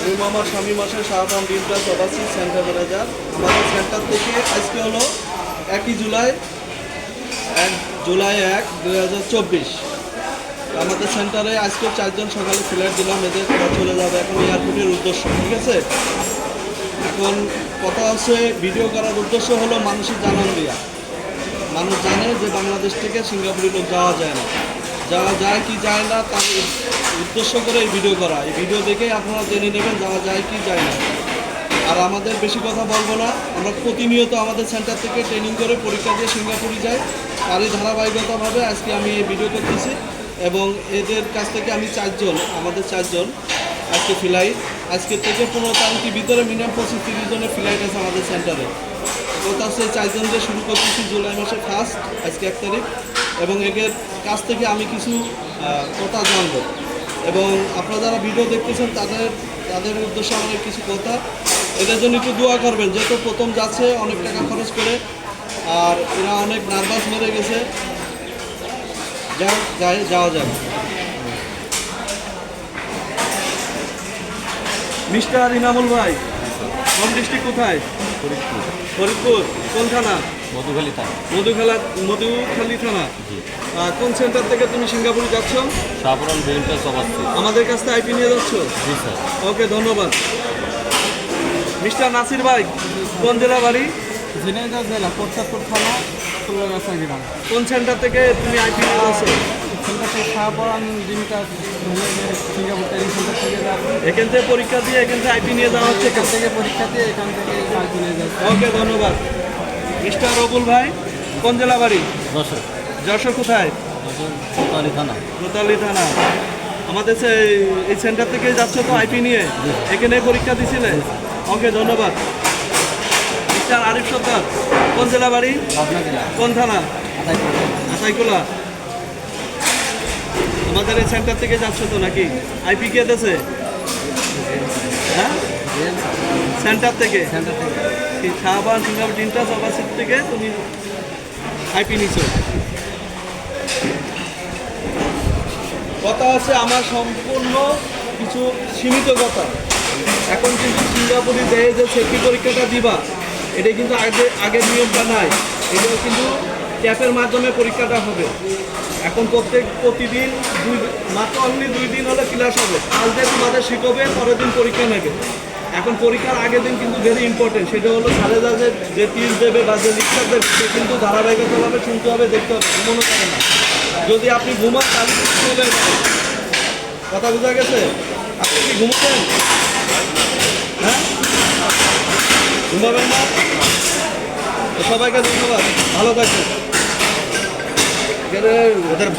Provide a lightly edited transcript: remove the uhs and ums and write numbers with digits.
Room আমার স্বামী মাসের শাহজাহান ডিমটা চলাচ্ছি সেন্টার ম্যানেজার। আমাদের সেন্টার থেকে আজকে হলো 1 জুলাই 2024। আমাদের সেন্টারে আজকে 4 জন সকালে ফ্লাইট দিলাম, এদের চলে যাবে এখন এয়ারপোর্টের উদ্দেশ্য। ঠিক আছে, এখন কথা হচ্ছে ভিডিও করার উদ্দেশ্য হলো মানুষের জানান দেওয়া। মানুষ জানে যে বাংলাদেশ থেকে সিঙ্গাপুরে লোক যাওয়া যায় না, যাওয়া যায় কি যায় না তার উদ্দেশ্য করে এই ভিডিও করা। এই ভিডিও দেখেই আপনারা জেনে নেবেন যাওয়া যায় কি যায় না। আর আমাদের বেশি কথা বলবো না, আমরা প্রতিনিয়ত আমাদের সেন্টার থেকে ট্রেনিং করে পরীক্ষা দিয়ে সিঙ্গাপুরে যাই। তারই ধারাবাহিকতাভাবে আজকে আমি এই ভিডিও করতেছি এবং এদের কাছ থেকে আমি 4 জন আজকে ফ্লাইট, আজকে থেকে 15 তারিখের ভিতরে মিনিমাম 25-30 জনের ফ্লাইট আছে আমাদের সেন্টারে। কথা হচ্ছে 4 জন দিয়ে শুরু করতেছি জুলাই মাসে ফার্স্ট, আজকে 1 তারিখ, এবং এদের কাছ থেকে আমি কিছু কথা জানবো এবং আপনারা যারা ভিডিও দেখতেছেন তাদের উদ্দেশ্যে আমাদের কিছু কথা। এদের জন্য একটু দোয়া করবেন, যেহেতু প্রথম যাচ্ছে অনেক টাকা খরচ করে আর এরা অনেক নার্ভাস মেরে গেছে। যাওয়া যাবে। মিস্টার ইনামুল ভাই, কোন ডিস্ট্রিক্ট কোথায়? ফরিদপুর। কোন থানা? মধুখালী থানা। মধুখালী থানা। কোন সেন্টার থেকে তুমি সিঙ্গাপুরে যাচ্ছ? শাহপুরান বেলটা সবাচ্ছি। আমাদের কাছ থেকে আইপি নিয়ে যাচ্ছ? জি স্যার। ওকে, ধন্যবাদ। মিস্টার নাসির ভাই, কোন জেলা বাড়ি? ঝিনাইদহ জেলা প্রতাপপুর থানা ফুলগাছা গ্রাম। কোন সেন্টার থেকে তুমি আইপি নিয়ে যাচ্ছ? সেন্টার থেকে শাহপুরান দিনটা সিঙ্গাপুর ট্রেনিং সেন্টার থেকে যাবো। এখান থেকে পরীক্ষা দিয়ে এখান থেকে আইপি নিয়ে যাওয়া হচ্ছে। এখান থেকে পরীক্ষা দিয়ে এখান থেকে আইপি নিয়ে যাবো। ওকে, ধন্যবাদ। মিস্টার রবুল ভাই, কোন জেলা বাড়ি? যশোর। যশোর কোথায়? কোতোয়ালি থানা। কোতোয়ালি থানা। আমাদের এই সেন্টার থেকে যাচ্ছ তো আইপি নিয়ে, এখানে পরীক্ষা দিছিলে? ওকে, ধন্যবাদ। মিস্টার আরিফ সরকার, কোন জেলা বাড়ি? পাবনা জেলা। কোন থানা? আতাইকুলা। আমাদের এই সেন্টার থেকে যাচ্ছ তো নাকি? আইপি কে দেছে? হ্যাঁ, সেন্টার থেকে। সেন্টার থেকে শাহবান সিঙ্গাপুর তিনটা সভাসিট থেকে তুমি আইপি নিচ্ছ। কথা আছে আমার সম্পূর্ণ কিছু সীমিত কথা। এখন কিন্তু সিঙ্গাপুরে দেয় যে সেফটি পরীক্ষাটা দিবা, এটা কিন্তু আগের নিয়মটা নাই। এটাও কিন্তু ক্যাপের মাধ্যমে পরীক্ষাটা হবে। এখন প্রতিদিন মাত্র অনলি 2 দিন হলে ক্লাস হবে। আজ দিয়ে তোমাদের শিখবে, পরের দিন পরীক্ষা নেবে। এখন পরীক্ষার আগের দিন কিন্তু ভেরি ইম্পর্টেন্ট, সেটা হলো সাড়ে যে টিস দেবে বা যে লিখতে দেবে সে কিন্তু ধারাবাহিকতাভাবে শুনতে হবে, দেখতে হবে, ঘুমানো যাবে না। যদি আপনি ঘুমান তাহলে ঘুমোবেন। কথা বোঝা গেছে? আপনি কি ঘুমোবেন? হ্যাঁ, ঘুমাবেন না? সবাইকে ধন্যবাদ, ভালো থাকবেন। ওদের